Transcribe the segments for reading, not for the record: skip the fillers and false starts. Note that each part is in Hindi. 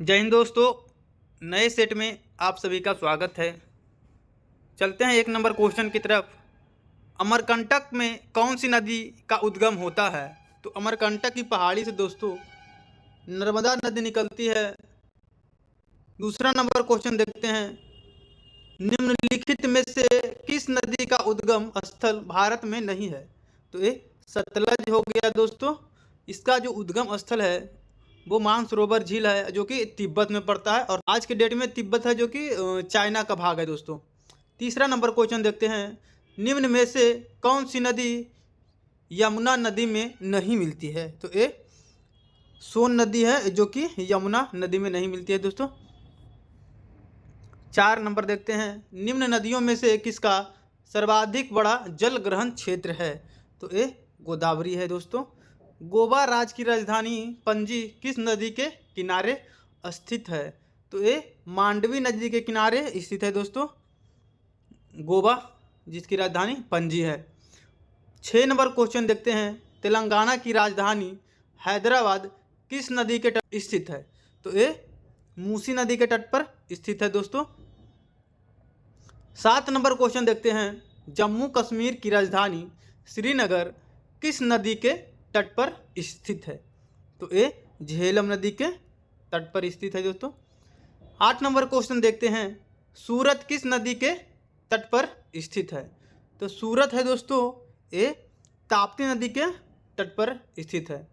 जय हिंद दोस्तों, नए सेट में आप सभी का स्वागत है। चलते हैं एक नंबर क्वेश्चन की तरफ। अमरकंटक में कौन सी नदी का उद्गम होता है? तो अमरकंटक की पहाड़ी से दोस्तों नर्मदा नदी निकलती है। दूसरा नंबर क्वेश्चन देखते हैं, निम्नलिखित में से किस नदी का उद्गम स्थल भारत में नहीं है? तो ये सतलज हो गया दोस्तों। इसका जो उद्गम स्थल है वो मानसरोवर झील है, जो कि तिब्बत में पड़ता है, और आज के डेट में तिब्बत है जो कि चाइना का भाग है दोस्तों। तीसरा नंबर क्वेश्चन देखते हैं, निम्न में से कौन सी नदी यमुना नदी में नहीं मिलती है? तो ये सोन नदी है जो कि यमुना नदी में नहीं मिलती है दोस्तों। 4 नंबर देखते हैं, निम्न नदियों में से किसका सर्वाधिक बड़ा जल ग्रहण क्षेत्र है? तो ये गोदावरी है दोस्तों। गोवा राज्य की राजधानी पणजी किस नदी के किनारे स्थित है? तो ये मांडवी नदी के किनारे स्थित है दोस्तों गोवा, जिसकी राजधानी पणजी है। 6 नंबर क्वेश्चन देखते हैं, तेलंगाना की राजधानी हैदराबाद किस नदी के तट स्थित है? तो ये मूसी नदी के तट पर स्थित है दोस्तों। 7 नंबर क्वेश्चन देखते हैं, जम्मू कश्मीर की राजधानी श्रीनगर किस नदी के तट पर स्थित है? तो ये झेलम नदी के तट पर स्थित है दोस्तों। 8 नंबर क्वेश्चन देखते हैं, सूरत किस नदी के तट पर स्थित है? तो सूरत है दोस्तों ये ताप्ती नदी के तट पर स्थित है।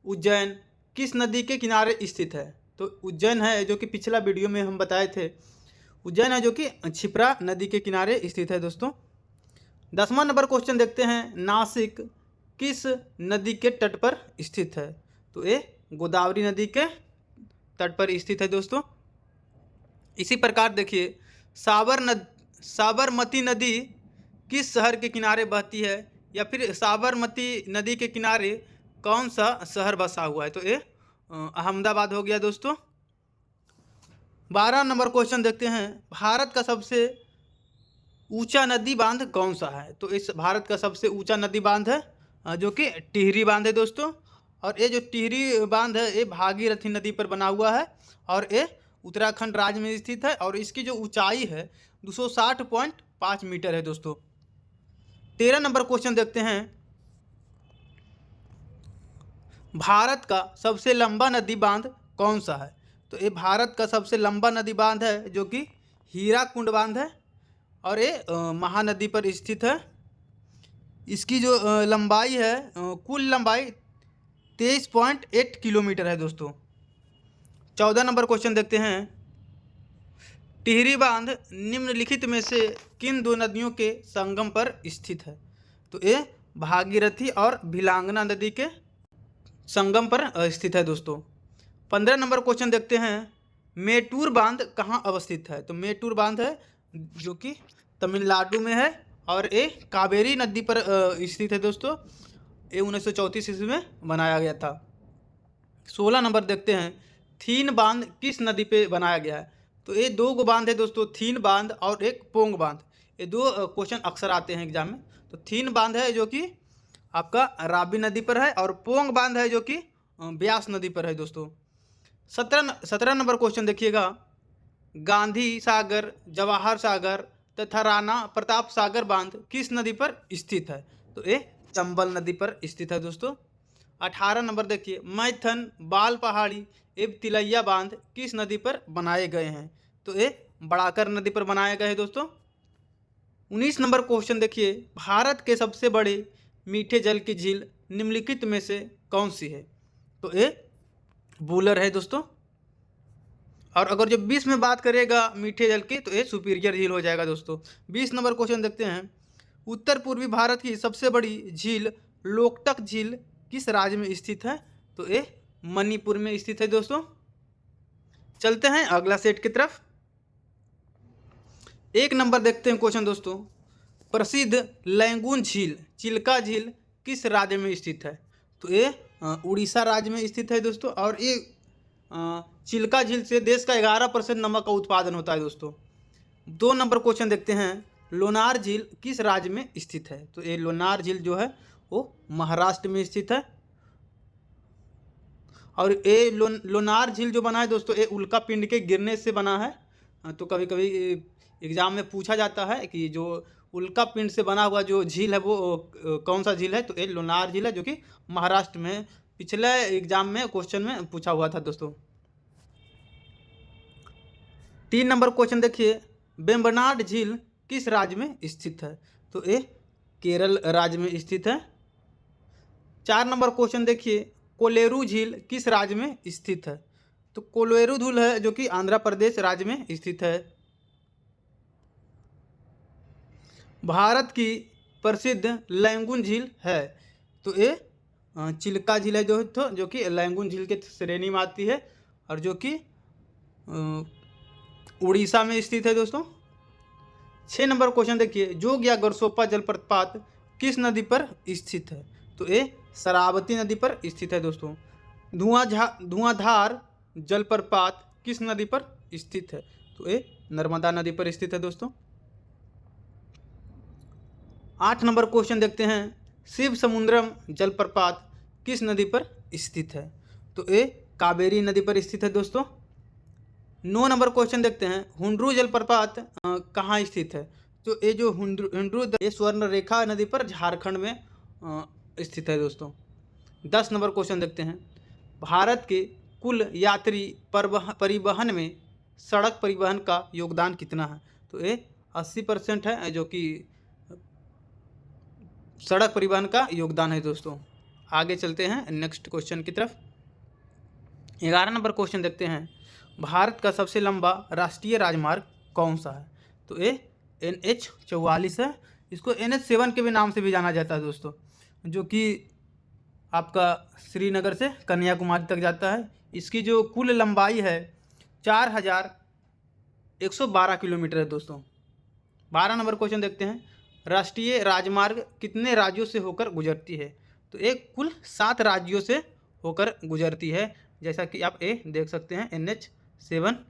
उज्जैन किस नदी के किनारे स्थित है? तो उज्जैन है जो कि पिछला वीडियो में हम बताए थे, उज्जैन है जो कि क्षिप्रा नदी के किनारे स्थित है दोस्तों। 10वां नंबर क्वेश्चन देखते हैं, नासिक किस नदी के तट पर स्थित है? तो ये गोदावरी नदी के तट पर स्थित है दोस्तों। इसी प्रकार देखिए, साबरमती नदी किस शहर के किनारे बहती है, या फिर साबरमती नदी के किनारे कौन सा शहर बसा हुआ है? तो ये अहमदाबाद हो गया दोस्तों। 12 नंबर क्वेश्चन देखते हैं, भारत का सबसे ऊंचा नदी बांध कौन सा है? तो इस भारत का सबसे ऊंचा नदी बांध है जो कि टिहरी बांध है दोस्तों। और ये जो टिहरी बांध है ये भागीरथी नदी पर बना हुआ है, और ये उत्तराखंड राज्य में स्थित है, और इसकी जो ऊंचाई है 260.5 मीटर है दोस्तों। 13 नंबर क्वेश्चन देखते हैं, भारत का सबसे लंबा नदी बांध कौन सा है? तो ये भारत का सबसे लंबा नदी बांध है जो कि हीराकुंड बांध है, और ये महानदी पर स्थित है। इसकी जो लंबाई है कुल लंबाई 23.8 किलोमीटर है दोस्तों। 14 नंबर क्वेश्चन देखते हैं, टिहरी बांध निम्नलिखित में से किन दो नदियों के संगम पर स्थित है? तो ये भागीरथी और भिलांगना नदी के संगम पर स्थित है दोस्तों। 15 नंबर क्वेश्चन देखते हैं, मेटूर बांध कहाँ अवस्थित है? तो मेटूर बांध है जो कि तमिलनाडु में है, और ये कावेरी नदी पर स्थित है दोस्तों। ये 1934 ईस्वी में बनाया गया था। 16 नंबर देखते हैं, थीन बांध किस नदी पे बनाया गया है? तो ये 2 बांध है दोस्तों, थीन बांध और एक पोंग बांध। ये 2 क्वेश्चन अक्सर आते हैं एग्जाम में। तो थीन बांध है जो कि आपका रावी नदी पर है, और पोंग बांध है जो कि ब्यास नदी पर है दोस्तों। 17 नंबर क्वेश्चन देखिएगा, गांधी सागर, जवाहर सागर तथा राणा प्रताप सागर बांध किस नदी पर स्थित है? तो ये चंबल नदी पर स्थित है दोस्तों। 18 नंबर देखिए, मैथन, बाल पहाड़ी एवं तिलैया बांध किस नदी पर बनाए गए हैं? तो ये बड़ाकर नदी पर बनाए गए हैं दोस्तों। 19 नंबर क्वेश्चन देखिए, भारत के सबसे बड़े मीठे जल की झील निम्नलिखित में से कौन सी है? तो ये वूलर है दोस्तों। और अगर जो 20 में बात करेगा मीठे जल की, तो ये सुपीरियर झील हो जाएगा दोस्तों। 20 नंबर क्वेश्चन देखते हैं, उत्तर पूर्वी भारत की सबसे बड़ी झील लोकटक झील किस राज्य में स्थित है? तो ये मणिपुर में स्थित है दोस्तों। चलते हैं अगला सेट की तरफ। 1 नंबर देखते हैं क्वेश्चन दोस्तों, प्रसिद्ध लैंगून झील चिल्का झील किस राज्य में स्थित है? तो ये उड़ीसा राज्य में स्थित है दोस्तों, और ये चिल्का झील से देश का 11% नमक का उत्पादन होता है दोस्तों। 2 नंबर क्वेश्चन देखते हैं, लोनार झील किस राज्य में स्थित है? तो ये लोनार झील जो है वो महाराष्ट्र में स्थित है। और ये लोनार झील जो बना है दोस्तों, ये उल्का पिंड के गिरने से बना है। तो कभी कभी एग्जाम में पूछा जाता है कि जो उल्का पिंड से बना हुआ जो झील है वो कौन सा झील है, तो ये लोनार झील है जो कि महाराष्ट्र में पिछले एग्जाम में क्वेश्चन में पूछा हुआ था दोस्तों। 3 नंबर क्वेश्चन देखिए, वेम्बनाड झील किस राज्य में स्थित है, तो ये केरल राज्य में स्थित है। 4 नंबर क्वेश्चन देखिए, कोलेरू झील किस राज्य में स्थित है, तो कोलेरू झील है जो कि आंध्र प्रदेश राज्य में स्थित है। भारत की प्रसिद्ध लैंगून झील है, तो ये चिल्का झील है जो कि लैंगून झील के श्रेणी में आती है और जो कि उड़ीसा में स्थित है दोस्तों। 6 नंबर क्वेश्चन देखिए, जोग या गरसोप्पा जलप्रपात किस नदी पर स्थित है, तो ये शरावती नदी पर स्थित है दोस्तों। धुआंधार जलप्रपात किस नदी पर स्थित है, तो ये नर्मदा नदी पर स्थित है दोस्तों। 8 नंबर क्वेश्चन देखते हैं, शिव समुद्रम जलप्रपात किस नदी पर स्थित है, तो ये कावेरी नदी पर स्थित है दोस्तों। 9 नंबर क्वेश्चन देखते हैं, हुंड्रू जलप्रपात कहाँ स्थित है, तो ये जो हुंड्रू ये स्वर्ण रेखा नदी पर झारखंड में स्थित है दोस्तों। 10 नंबर क्वेश्चन देखते हैं, भारत के कुल यात्री परिवहन में सड़क परिवहन का योगदान कितना है, तो ये 80% है जो कि सड़क परिवहन का योगदान है दोस्तों। आगे चलते हैं नेक्स्ट क्वेश्चन की तरफ। 11 नंबर क्वेश्चन देखते हैं, भारत का सबसे लंबा राष्ट्रीय राजमार्ग कौन सा है, तो ये NH-44 है। इसको NH-7 के भी नाम से भी जाना जाता है दोस्तों, जो कि आपका श्रीनगर से कन्याकुमारी तक जाता है। इसकी जो कुल लंबाई है 4112 किलोमीटर है दोस्तों। 12 नंबर क्वेश्चन देखते हैं, राष्ट्रीय राजमार्ग कितने राज्यों से होकर गुजरती है, तो एक कुल 7 राज्यों से होकर गुजरती है, जैसा कि आप ये देख सकते हैं NH-7।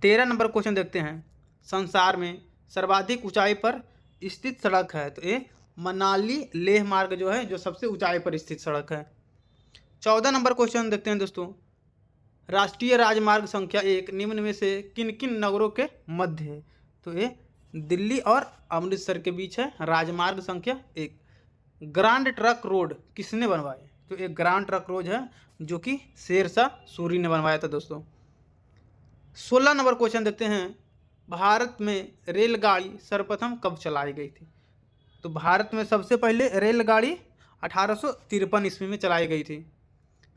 13 नंबर क्वेश्चन देखते हैं, संसार में सर्वाधिक ऊंचाई पर स्थित सड़क है, तो ये मनाली लेह मार्ग जो है जो सबसे ऊंचाई पर स्थित सड़क है। 14 नंबर क्वेश्चन देखते हैं दोस्तों, राष्ट्रीय राजमार्ग संख्या 1 निम्न में से किन किन नगरों के मध्य है, तो ये दिल्ली और अमृतसर के बीच है राजमार्ग संख्या 1। ग्रांड ट्रक रोड किसने बनवाया, तो एक ग्रांड ट्रक रोड है जो कि शेरशाह सूरी ने बनवाया था दोस्तों। 16 नंबर क्वेश्चन देखते हैं, भारत में रेलगाड़ी सर्वप्रथम कब चलाई गई थी, तो भारत में सबसे पहले रेलगाड़ी 1853 ईस्वी में चलाई गई थी।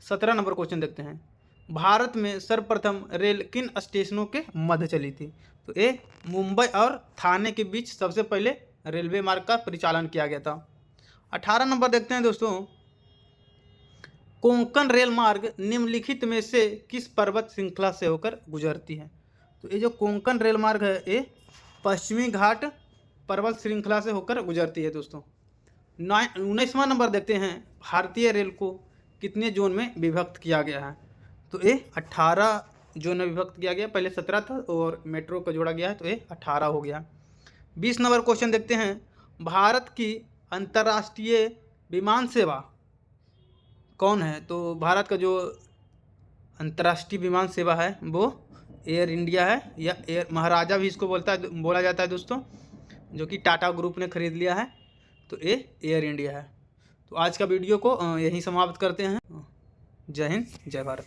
17 नंबर क्वेश्चन देखते हैं, भारत में सर्वप्रथम रेल किन स्टेशनों के मध्य चली थी, तो ये मुंबई और थाने के बीच सबसे पहले रेलवे मार्ग का परिचालन किया गया था। 18 नंबर देखते हैं दोस्तों, कोंकण रेल मार्ग निम्नलिखित में से किस पर्वत श्रृंखला से होकर गुजरती है, तो ये जो कोंकण रेल मार्ग है ये पश्चिमी घाट पर्वत श्रृंखला से होकर गुजरती है दोस्तों। 19वां नंबर देखते हैं, भारतीय रेल को कितने जोन में विभक्त किया गया है, तो ये 18 जोन में विभक्त किया गया, पहले 17 था और मेट्रो को जोड़ा गया है तो ये 18 हो गया। 20 नंबर क्वेश्चन देखते हैं, भारत की अंतर्राष्ट्रीय विमान सेवा कौन है, तो भारत का जो अंतर्राष्ट्रीय विमान सेवा है वो एयर इंडिया है, या एयर महाराजा भी इसको बोला जाता है दोस्तों, जो कि टाटा ग्रुप ने खरीद लिया है, तो ये एयर इंडिया है। तो आज का वीडियो को यहीं समाप्त करते हैं। जय हिंद, जय भारत।